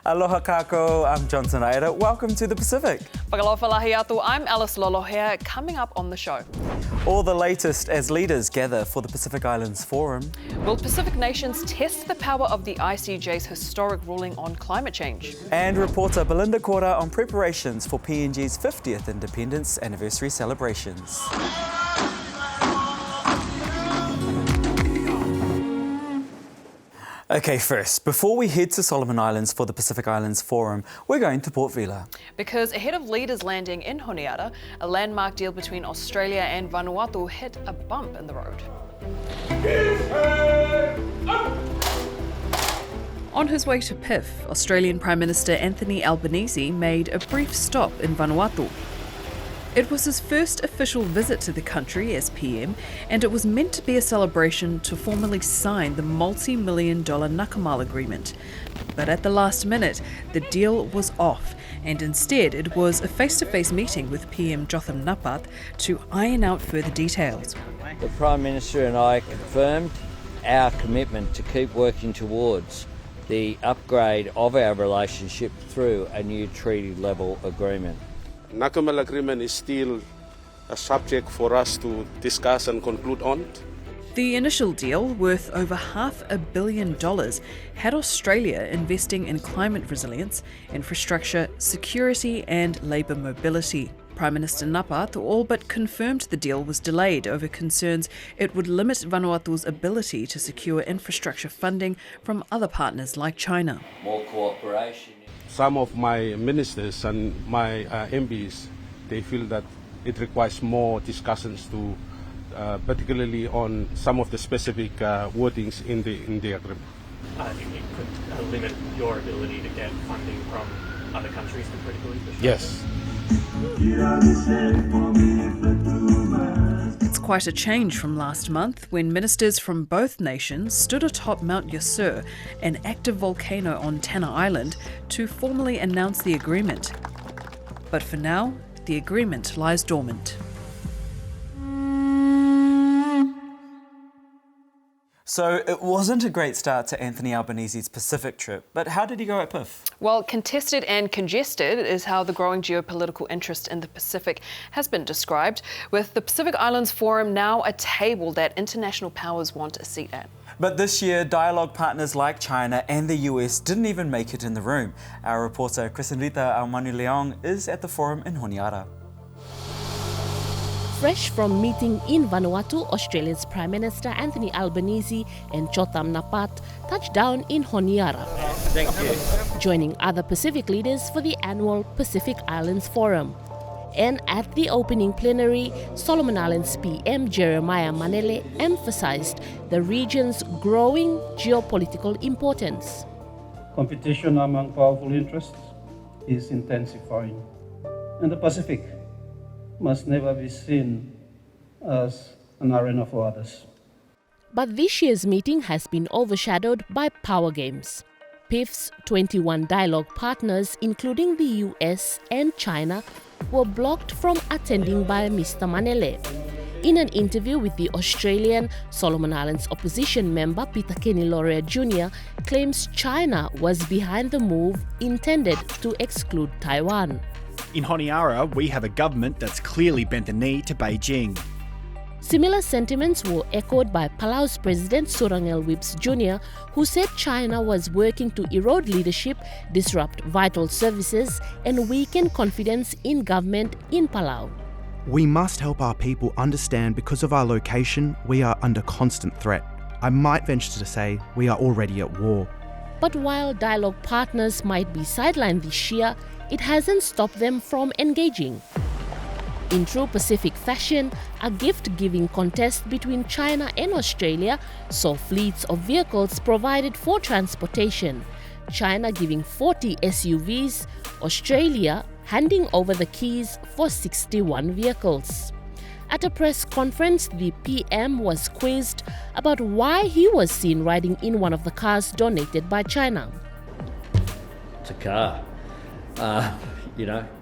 Aloha kako, I'm Johnson Aira. Welcome to the Pacific. Australia-Vanuatu, I'm Alice Lolohea. Coming up on the show. All the latest as leaders gather for the Pacific Islands Forum. Will Pacific nations test the power of the ICJ's historic ruling on climate change? And reporter Belinda Cora on preparations for PNG's 50th independence anniversary celebrations. Okay, first, before we head to Solomon Islands for the Pacific Islands Forum, we're going to Port Vila. Because ahead of leaders landing in Honiara, a landmark deal between Australia and Vanuatu hit a bump in the road. On his way to PIFF, Australian Prime Minister Anthony Albanese made a brief stop in Vanuatu. It was his first official visit to the country as PM, and it was meant to be a celebration to formally sign the multi-million-dollar Nakamal agreement. But at the last minute, the deal was off, and instead it was a face-to-face meeting with PM Jotham Napat to iron out further details. The Prime Minister and I confirmed our commitment to keep working towards the upgrade of our relationship through a new treaty-level agreement. Nakamal agreement is still a subject for us to discuss and conclude on. The initial deal, worth over $500 million, had Australia investing in climate resilience, infrastructure, security and labour mobility. Prime Minister Napat all but confirmed the deal was delayed over concerns it would limit Vanuatu's ability to secure infrastructure funding from other partners like China. More cooperation. Some of my ministers and my MPs, they feel that it requires more discussions to, particularly on some of the specific wordings in the agreement. I think it could limit your ability to get funding from other countries to critically push. Yes. It's quite a change from last month when ministers from both nations stood atop Mount Yasur, an active volcano on Tanna Island, to formally announce the agreement. But for now, the agreement lies dormant. So it wasn't a great start to Anthony Albanese's Pacific trip, but how did he go at PIFF? Well, contested and congested is how the growing geopolitical interest in the Pacific has been described, with the Pacific Islands Forum now a table that international powers want a seat at. But this year, dialogue partners like China and the US didn't even make it in the room. Our reporter Crisinrita Almanu-Leong is at the forum in Honiara. Fresh from meeting in Vanuatu, Australia's Prime Minister Anthony Albanese and Jotham Napat touched down in Honiara. Thank you. Joining other Pacific leaders for the annual Pacific Islands Forum. And at the opening plenary, Solomon Islands PM Jeremiah Manele emphasized the region's growing geopolitical importance. Competition among powerful interests is intensifying, and the Pacific must never be seen as an arena for others. But this year's meeting has been overshadowed by power games. PIFF's 21 dialogue partners, including the US and China, were blocked from attending by Mr. Manele. In an interview with the Australian Solomon Islands opposition member Peter Kenny Lauria Jr. claims China was behind the move intended to exclude Taiwan. In Honiara, we have a government that's clearly bent the knee to Beijing. Similar sentiments were echoed by Palau's President Surangel Whips Jr., who said China was working to erode leadership, disrupt vital services, and weaken confidence in government in Palau. We must help our people understand because of our location, we are under constant threat. I might venture to say we are already at war. But while dialogue partners might be sidelined this year, it hasn't stopped them from engaging. In true Pacific fashion, a gift-giving contest between China and Australia saw fleets of vehicles provided for transportation, China giving 40 SUVs, Australia handing over the keys for 61 vehicles. At a press conference, the PM was quizzed about why he was seen riding in one of the cars donated by China. It's a car.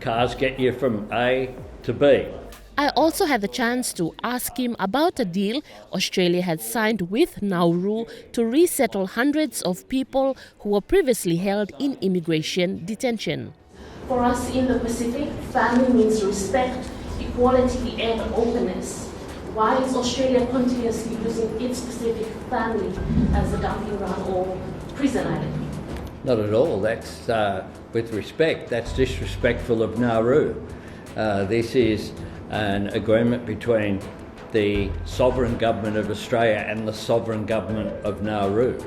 Cars get you from A to B. I also had the chance to ask him about a deal Australia had signed with Nauru to resettle hundreds of people who were previously held in immigration detention. For us in the Pacific, family means respect, equality and openness. Why is Australia continuously using its Pacific family as a dumping ground or prison island? Not at all. That's, with respect, that's disrespectful of Nauru. This is an agreement between the sovereign government of Australia and the sovereign government of Nauru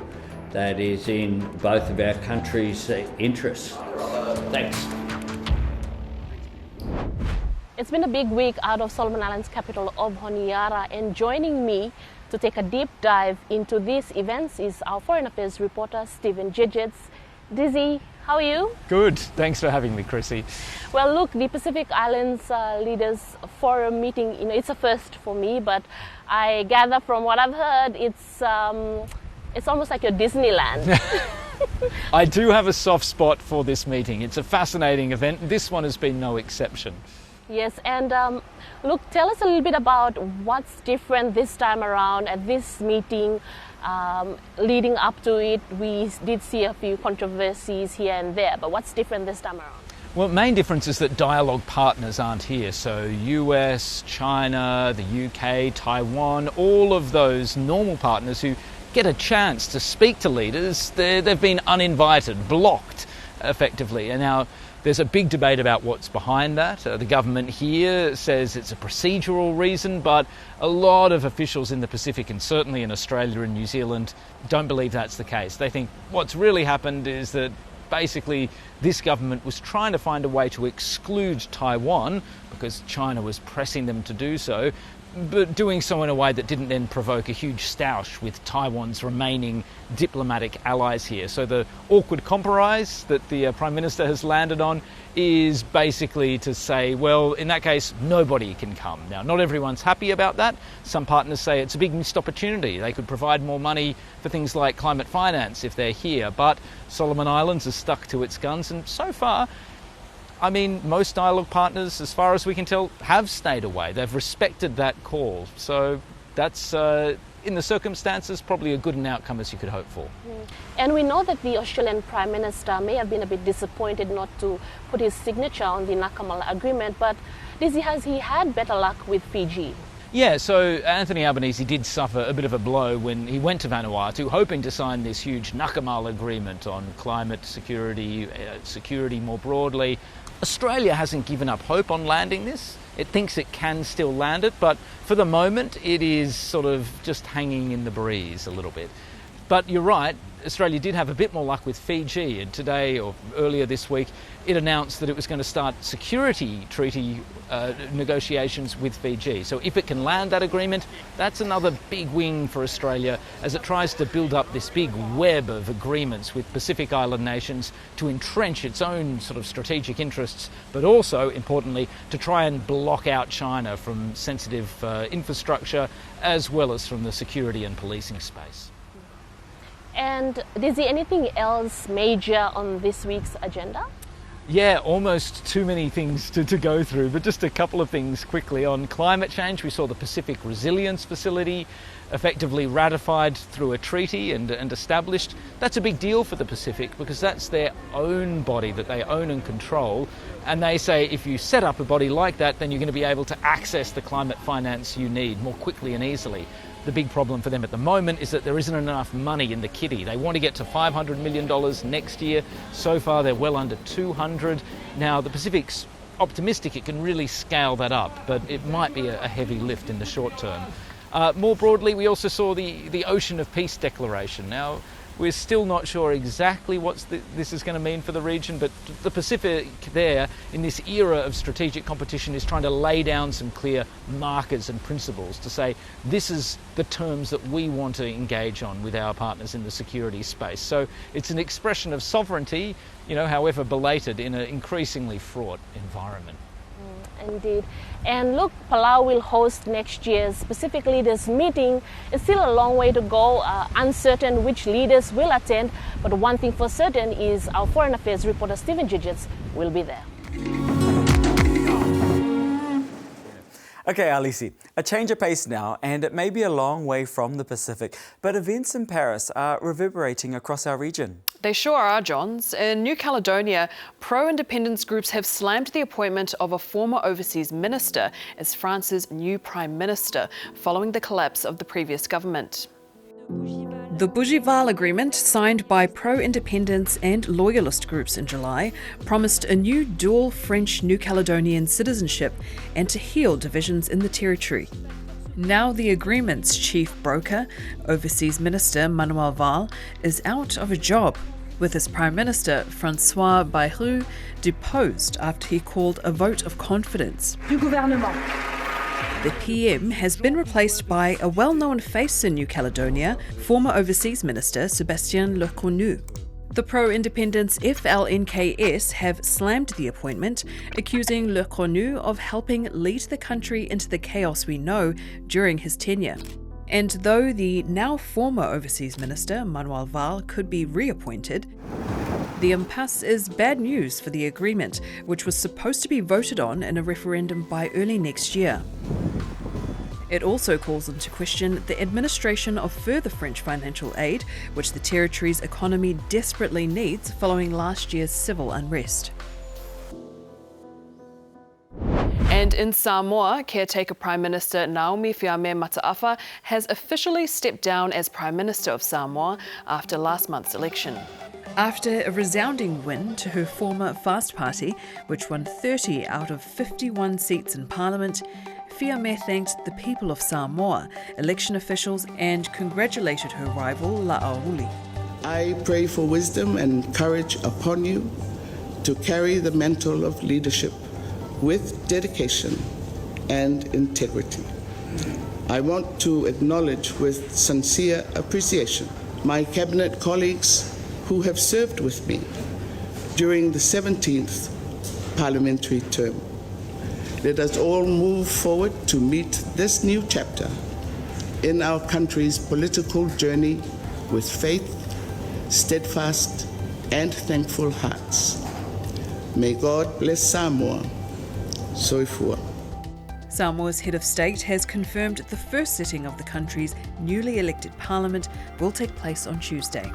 that is in both of our countries' interests. Thanks. It's been a big week out of Solomon Islands' capital of Honiara, and joining me to take a deep dive into these events is our Foreign Affairs reporter, Stephen Gidgets. Dizzy, how are you? Good, thanks for having me, Chrissy. Well, look, the Pacific Islands Leaders Forum meeting, it's a first for me, but I gather from what I've heard, it's almost like your Disneyland. I do have a soft spot for this meeting. It's a fascinating event. This one has been no exception. Yes, and look, tell us a little bit about what's different this time around at this meeting. Leading up to it, we did see a few controversies here and there, but what's different this time around? Well, the main difference is that dialogue partners aren't here. So US, China, the UK, Taiwan, all of those normal partners who get a chance to speak to leaders, they've been uninvited, blocked effectively. And now there's a big debate about what's behind that. The government here says it's a procedural reason, but a lot of officials in the Pacific and certainly in Australia and New Zealand don't believe that's the case. They think what's really happened is that basically this government was trying to find a way to exclude Taiwan because China was pressing them to do so, but doing so in a way that didn't then provoke a huge stoush with Taiwan's remaining diplomatic allies here. So the awkward compromise that the Prime Minister has landed on is basically to say, well, in that case, nobody can come. Now, not everyone's happy about that. Some partners say it's a big missed opportunity. They could provide more money for things like climate finance if they're here. But Solomon Islands has stuck to its guns, and so far, I mean, most dialogue partners, as far as we can tell, have stayed away. They've respected that call. So that's, in the circumstances, probably a good an outcome as you could hope for. And we know that the Australian Prime Minister may have been a bit disappointed not to put his signature on the Nakamala agreement, but has he had better luck with Fiji? Yeah, so Anthony Albanese did suffer a bit of a blow when he went to Vanuatu, hoping to sign this huge Nakamala agreement on climate security, security more broadly. Australia hasn't given up hope on landing this. It thinks it can still land it, but for the moment it is sort of just hanging in the breeze a little bit. But you're right, Australia did have a bit more luck with Fiji, and today or earlier this week it announced that it was going to start security treaty negotiations with Fiji. So if it can land that agreement, that's another big win for Australia as it tries to build up this big web of agreements with Pacific Island nations to entrench its own sort of strategic interests, but also, importantly, to try and block out China from sensitive infrastructure as well as from the security and policing space. And is there anything else major on this week's agenda? Yeah, almost too many things to go through, but just a couple of things quickly. On climate change, we saw the Pacific Resilience Facility effectively ratified through a treaty and established. That's a big deal for the Pacific because that's their own body that they own and control. And they say if you set up a body like that, then you're going to be able to access the climate finance you need more quickly and easily. The big problem for them at the moment is that there isn't enough money in the kitty. They want to get to $500 million next year. So far, they're well under 200. Now, the Pacific's optimistic it can really scale that up, but it might be a heavy lift in the short term. More broadly, we also saw the Ocean of Peace Declaration. Now, we're still not sure exactly what this is going to mean for the region, but the Pacific there, in this era of strategic competition, is trying to lay down some clear markers and principles to say this is the terms that we want to engage on with our partners in the security space. So it's an expression of sovereignty, however belated, in an increasingly fraught environment. Indeed. And look, Palau will host next year's Pacific Leaders meeting. It's still a long way to go, uncertain which leaders will attend, but one thing for certain is our Foreign Affairs reporter Stephen Gidgets will be there. Okay, Alisi, a change of pace now, and it may be a long way from the Pacific, but events in Paris are reverberating across our region. They sure are, Johns. In New Caledonia, pro-independence groups have slammed the appointment of a former overseas minister as France's new prime minister, following the collapse of the previous government. The Bougainville agreement, signed by pro-independence and loyalist groups in July, promised a new dual French-New Caledonian citizenship and to heal divisions in the territory. Now the agreement's chief broker, Overseas Minister Manuel Valls, is out of a job, with his Prime Minister François Bayrou deposed after he called a vote of confidence. The PM has been replaced by a well-known face in New Caledonia, former Overseas Minister Sébastien Lecornu. The pro-independence FLNKS have slammed the appointment, accusing Lecornu of helping lead the country into the chaos we know during his tenure. And though the now former Overseas Minister, Manuel Valls, could be reappointed, the impasse is bad news for the agreement, which was supposed to be voted on in a referendum by early next year. It also calls into question the administration of further French financial aid, which the territory's economy desperately needs following last year's civil unrest. And in Samoa, caretaker Prime Minister Naomi Fiame Mataafa has officially stepped down as Prime Minister of Samoa after last month's election. After a resounding win to her former Fast Party, which won 30 out of 51 seats in Parliament, Fiame thanked the people of Samoa, election officials, and congratulated her rival, La'auli. I pray for wisdom and courage upon you to carry the mantle of leadership with dedication and integrity. I want to acknowledge with sincere appreciation my cabinet colleagues who have served with me during the 17th parliamentary term. Let us all move forward to meet this new chapter in our country's political journey with faith, steadfast, and thankful hearts. May God bless Samoa. Soifua. Samoa's head of state has confirmed the first sitting of the country's newly elected parliament will take place on Tuesday.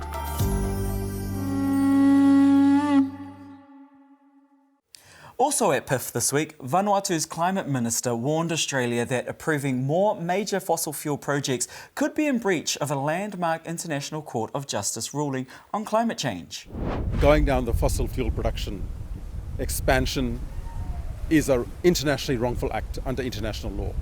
Also at PIFF this week, Vanuatu's climate minister warned Australia that approving more major fossil fuel projects could be in breach of a landmark International Court of Justice ruling on climate change. Going down the fossil fuel production expansion is an internationally wrongful act under international law.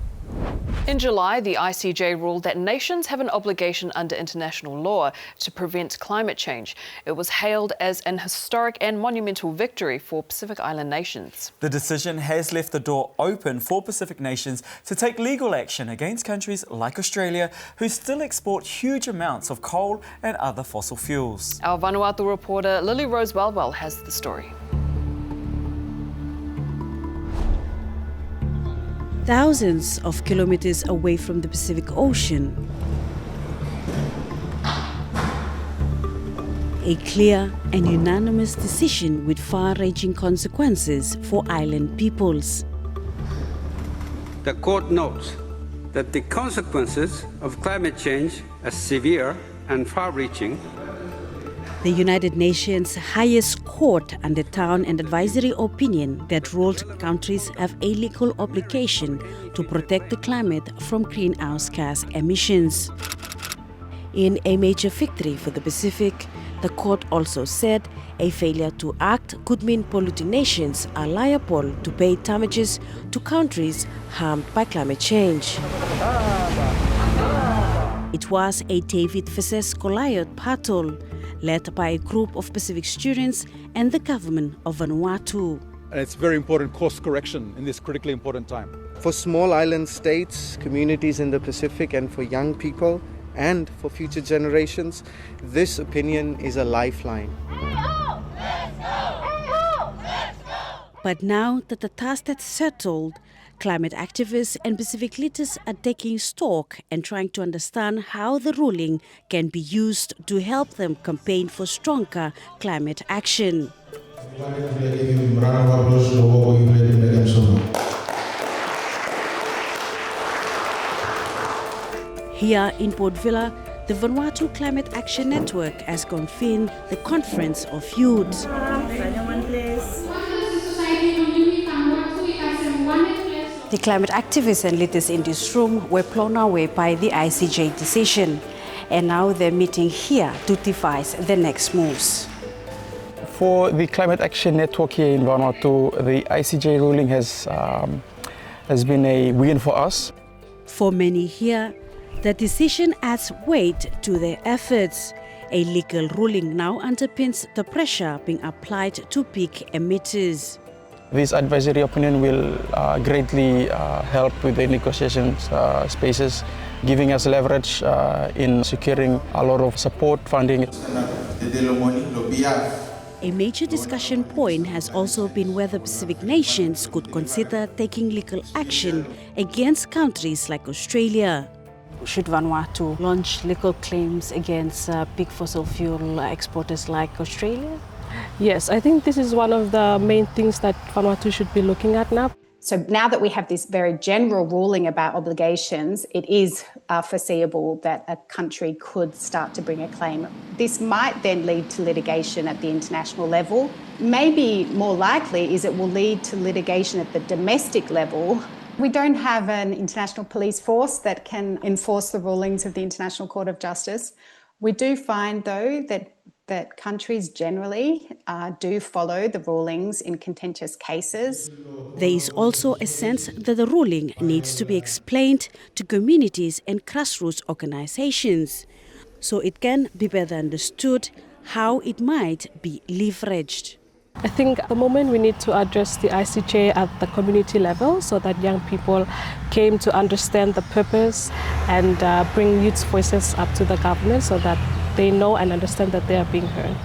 In July, the ICJ ruled that nations have an obligation under international law to prevent climate change. It was hailed as an historic and monumental victory for Pacific Island nations. The decision has left the door open for Pacific nations to take legal action against countries like Australia, who still export huge amounts of coal and other fossil fuels. Our Vanuatu reporter Lily Rose Welwell has the story. Thousands of kilometers away from the Pacific Ocean, a clear and unanimous decision with far-reaching consequences for island peoples. The court notes that the consequences of climate change are severe and far-reaching. The United Nations highest court handed down an advisory opinion that ruled countries have a legal obligation to protect the climate from greenhouse gas emissions. In a major victory for the Pacific, the court also said a failure to act could mean polluting nations are liable to pay damages to countries harmed by climate change. It was a David versus Goliath battle, led by a group of Pacific students and the government of Vanuatu. And it's very important course correction in this critically important time. For small island states, communities in the Pacific, and for young people, and for future generations, this opinion is a lifeline. But now that the dust has settled, climate activists and Pacific leaders are taking stock and trying to understand how the ruling can be used to help them campaign for stronger climate action. Here in Port Vila, the Vanuatu Climate Action Network has convened the Conference of Youth. The climate activists and leaders in this room were blown away by the ICJ decision, and now they're meeting here to devise the next moves. For the Climate Action Network here in Vanuatu, the ICJ ruling has been a win for us. For many here, the decision adds weight to their efforts. A legal ruling now underpins the pressure being applied to big emitters. This advisory opinion will greatly help with the negotiation spaces, giving us leverage in securing a lot of support funding. A major discussion point has also been whether Pacific nations could consider taking legal action against countries like Australia. Should Vanuatu launch legal claims against big fossil fuel exporters like Australia? Yes, I think this is one of the main things that Vanuatu should be looking at now. So now that we have this very general ruling about obligations, it is foreseeable that a country could start to bring a claim. This might then lead to litigation at the international level. Maybe more likely is it will lead to litigation at the domestic level. We don't have an international police force that can enforce the rulings of the International Court of Justice. We do find, though, that countries generally do follow the rulings in contentious cases. There is also a sense that the ruling needs to be explained to communities and grassroots organizations, so it can be better understood how it might be leveraged. I think at the moment we need to address the ICJ at the community level so that young people came to understand the purpose and bring youth voices up to the government so that they know and understand that they are being heard.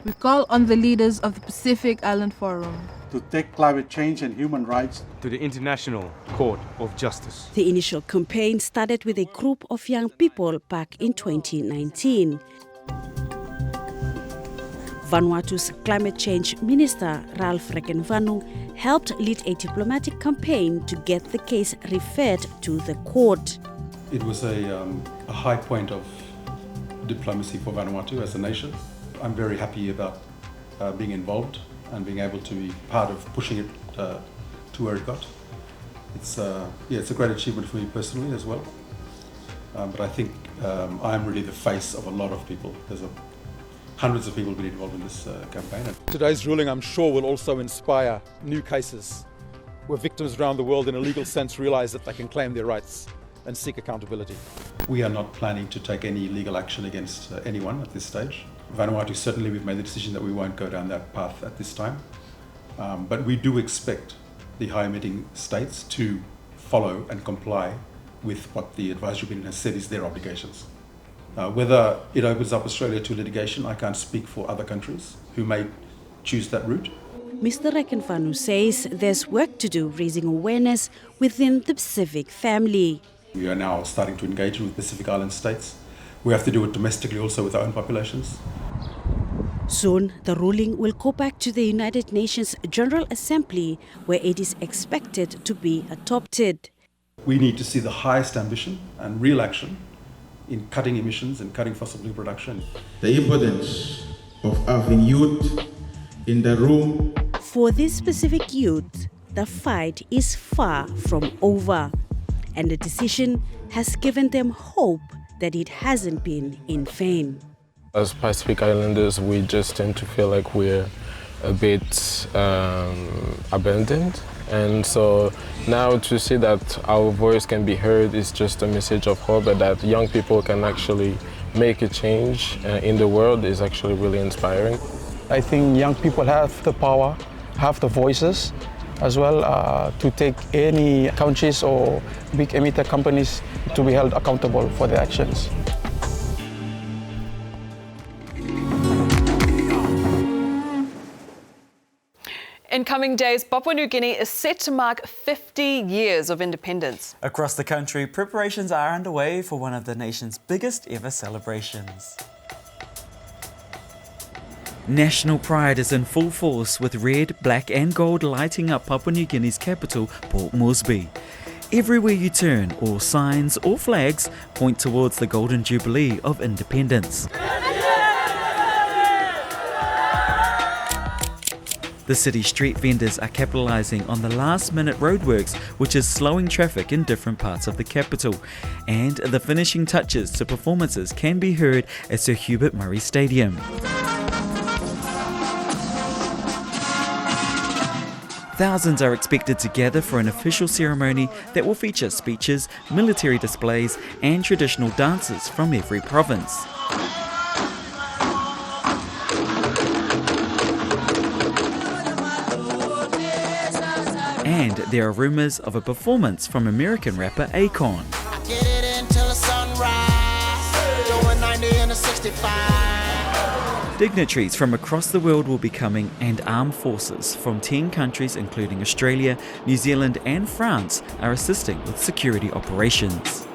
We call on the leaders of the Pacific Island Forum to take climate change and human rights to the International Court of Justice. The initial campaign started with a group of young people back in 2019. Vanuatu's climate change minister, Raela, helped lead a diplomatic campaign to get the case referred to the court. It was a high point of diplomacy for Vanuatu as a nation. I'm very happy about being involved and being able to be part of pushing it to where it got. It's a great achievement for me personally as well. But I think I'm really the face of a lot of people. There's hundreds of people been involved in this campaign. Today's ruling, I'm sure, will also inspire new cases where victims around the world in a legal sense realize that they can claim their rights and seek accountability. We are not planning to take any legal action against anyone at this stage. Vanuatu, certainly we've made the decision that we won't go down that path at this time. But we do expect the high emitting states to follow and comply with what the advisory opinion has said is their obligations. Whether it opens up Australia to litigation, I can't speak for other countries who may choose that route. Mr. Rekenvanu says there's work to do raising awareness within the Pacific family. We are now starting to engage with Pacific Island states. We have to do it domestically also with our own populations. Soon, the ruling will go back to the United Nations General Assembly, where it is expected to be adopted. We need to see the highest ambition and real action in cutting emissions and cutting fossil fuel production. The importance of having youth in the room. For this specific youth, the fight is far from over, and the decision has given them hope that it hasn't been in vain. As Pacific Islanders, we just tend to feel like we're a bit abandoned. And so now to see that our voice can be heard is just a message of hope, that young people can actually make a change in the world is actually really inspiring. I think young people have the power, have the voices as well to take any countries or big emitter companies to be held accountable for their actions. In coming days, Papua New Guinea is set to mark 50 years of independence. Across the country, preparations are underway for one of the nation's biggest ever celebrations. National pride is in full force with red, black and gold lighting up Papua New Guinea's capital, Port Moresby. Everywhere you turn, all signs or flags point towards the Golden Jubilee of Independence. The city street vendors are capitalising on the last-minute roadworks, which is slowing traffic in different parts of the capital. And the finishing touches to performances can be heard at Sir Hubert Murray Stadium. Thousands are expected to gather for an official ceremony that will feature speeches, military displays and traditional dances from every province. And there are rumours of a performance from American rapper Akon. Dignitaries from across the world will be coming, and armed forces from 10 countries including Australia, New Zealand and France are assisting with security operations.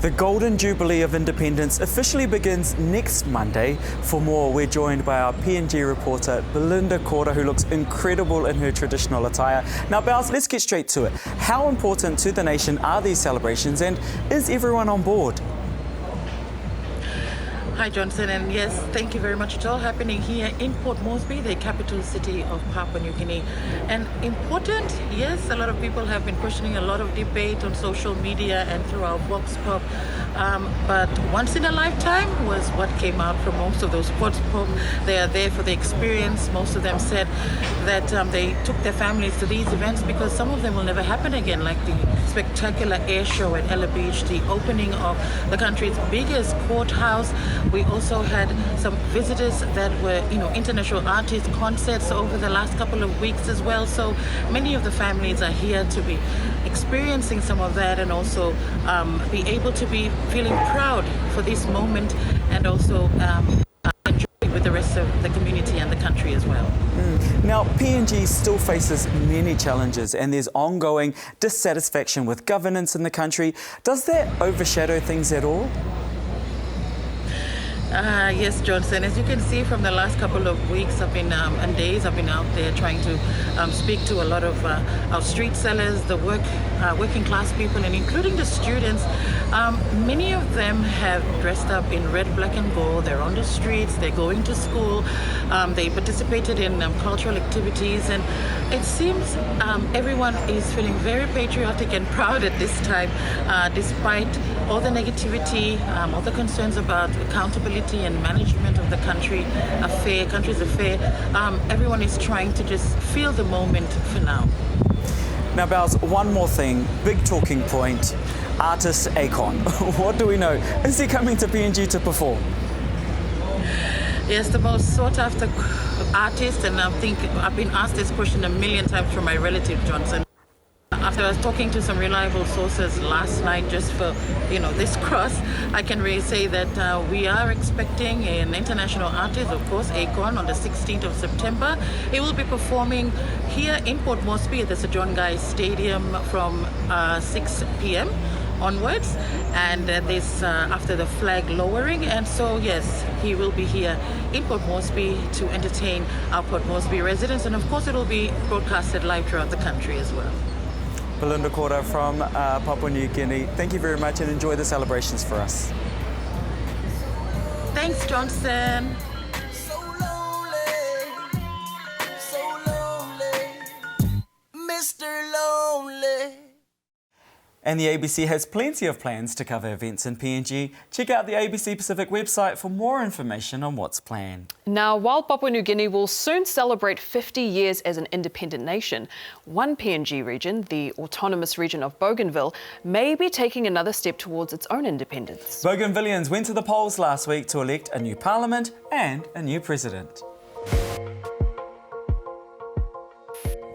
The Golden Jubilee of Independence officially begins next Monday. For more, we're joined by our PNG reporter Belinda Corder, who looks incredible in her traditional attire. Now, Bowles, let's get straight to it. How important to the nation are these celebrations, and is everyone on board? Hi Johnson, and yes, thank you very much. It's all happening here in Port Moresby, the capital city of Papua New Guinea. And important, yes, a lot of people have been questioning, a lot of debate on social media and through our Vox Pop. But once in a lifetime was what came out from most of those Vox Pop. They are there for the experience. Most of them said that they took their families to these events because some of them will never happen again, like the spectacular air show at Ella Beach, the opening of the country's biggest courthouse. We also had some visitors that were, international artist concerts over the last couple of weeks as well. So many of the families are here to be experiencing some of that and also be able to be feeling proud for this moment and also enjoy with the rest of the community and the country as well. Now, PNG still faces many challenges and there's ongoing dissatisfaction with governance in the country. Does that overshadow things at all? Yes, Johnson. As you can see from the last couple of weeks and days, I've been out there trying to speak to a lot of our street sellers, the working class people, and including the students. Many of them have dressed up in red, black and gold. They're on the streets, they're going to school, they participated in cultural activities, and it seems everyone is feeling very patriotic and proud at this time, despite all the negativity, all the concerns about accountability and management of the country's affair. Everyone is trying to just feel the moment for now. Now, Bowles, one more thing, big talking point, artist Akon. What do we know? Is he coming to PNG to perform? Yes, the most sought after artist, and I think I've been asked this question a million times from my relative Johnson. After I was talking to some reliable sources last night just for, this cross, I can really say that we are expecting an international artist, of course, Akon, on the 16th of September. He will be performing here in Port Moresby at the Sir John Guy Stadium from 6 p.m. onwards, and this after the flag lowering. And so, yes, he will be here in Port Moresby to entertain our Port Moresby residents, and of course it will be broadcasted live throughout the country as well. Belinda Corder from Papua New Guinea, thank you very much and enjoy the celebrations for us. Thanks, Johnson. Mr. Lonely. And the ABC has plenty of plans to cover events in PNG. Check out the ABC Pacific website for more information on what's planned. Now, while Papua New Guinea will soon celebrate 50 years as an independent nation, one PNG region, the autonomous region of Bougainville, may be taking another step towards its own independence. Bougainvillians went to the polls last week to elect a new parliament and a new president.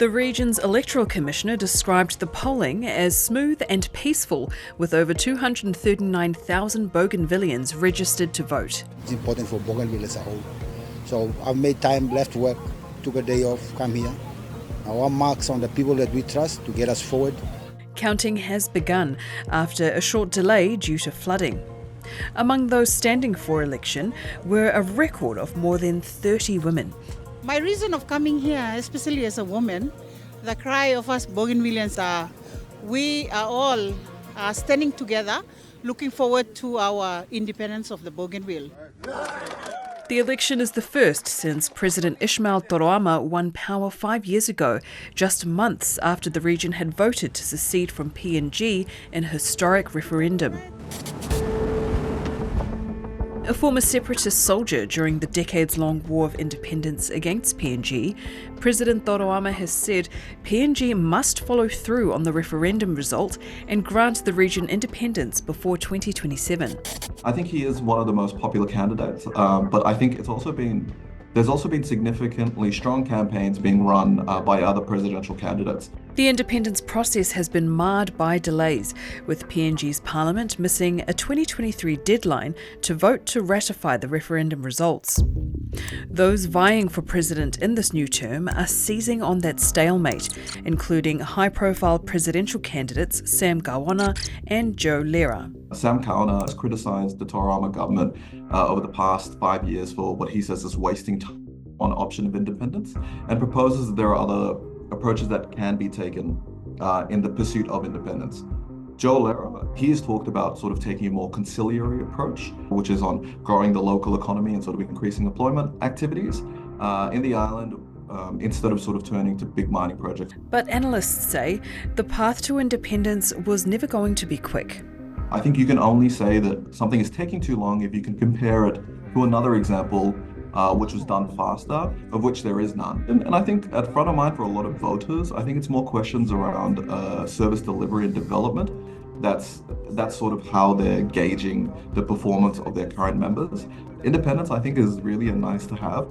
The region's electoral commissioner described the polling as smooth and peaceful, with over 239,000 Bougainvillians registered to vote. It's important for Bougainville as a whole. So I've made time, left work, took a day off, come here. I want marks on the people that we trust to get us forward. Counting has begun after a short delay due to flooding. Among those standing for election were a record of more than 30 women. My reason of coming here, especially as a woman, The cry of us Bougainvilleans are, we are all standing together, looking forward to our independence of the Bougainville. The election is the first since President Ismail Toroama won power 5 years ago, just months after the region had voted to secede from PNG in a historic referendum. A former separatist soldier during the decades-long War of Independence against PNG, President Toroama has said PNG must follow through on the referendum result and grant the region independence before 2027. I think he is one of the most popular candidates, but I think there's also been significantly strong campaigns being run by other presidential candidates. The independence process has been marred by delays, with PNG's parliament missing a 2023 deadline to vote to ratify the referendum results. Those vying for president in this new term are seizing on that stalemate, including high-profile presidential candidates Sam Kawana and Joe Lera. Sam Kawana has criticised the Toroama government over the past 5 years for what he says is wasting time on option of independence, and proposes that there are other approaches that can be taken in the pursuit of independence. Joe Lera, he has talked about sort of taking a more conciliatory approach, which is on growing the local economy and sort of increasing employment activities in the island, instead of sort of turning to big mining projects. But analysts say the path to independence was never going to be quick. I think you can only say that something is taking too long if you can compare it to another example which was done faster, of which there is none. And I think at front of mind for a lot of voters, I think it's more questions around service delivery and development. That's sort of how they're gauging the performance of their current members. Independence, I think, is really a nice to have.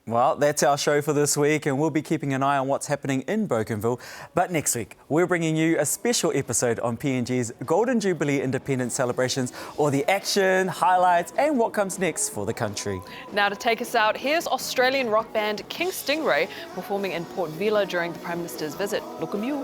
Well, that's our show for this week, and we'll be keeping an eye on what's happening in Bougainville. But next week, we're bringing you a special episode on PNG's Golden Jubilee Independence celebrations, all the action, highlights, and what comes next for the country. Now to take us out, here's Australian rock band King Stingray performing in Port Vila during the Prime Minister's visit. Look at you.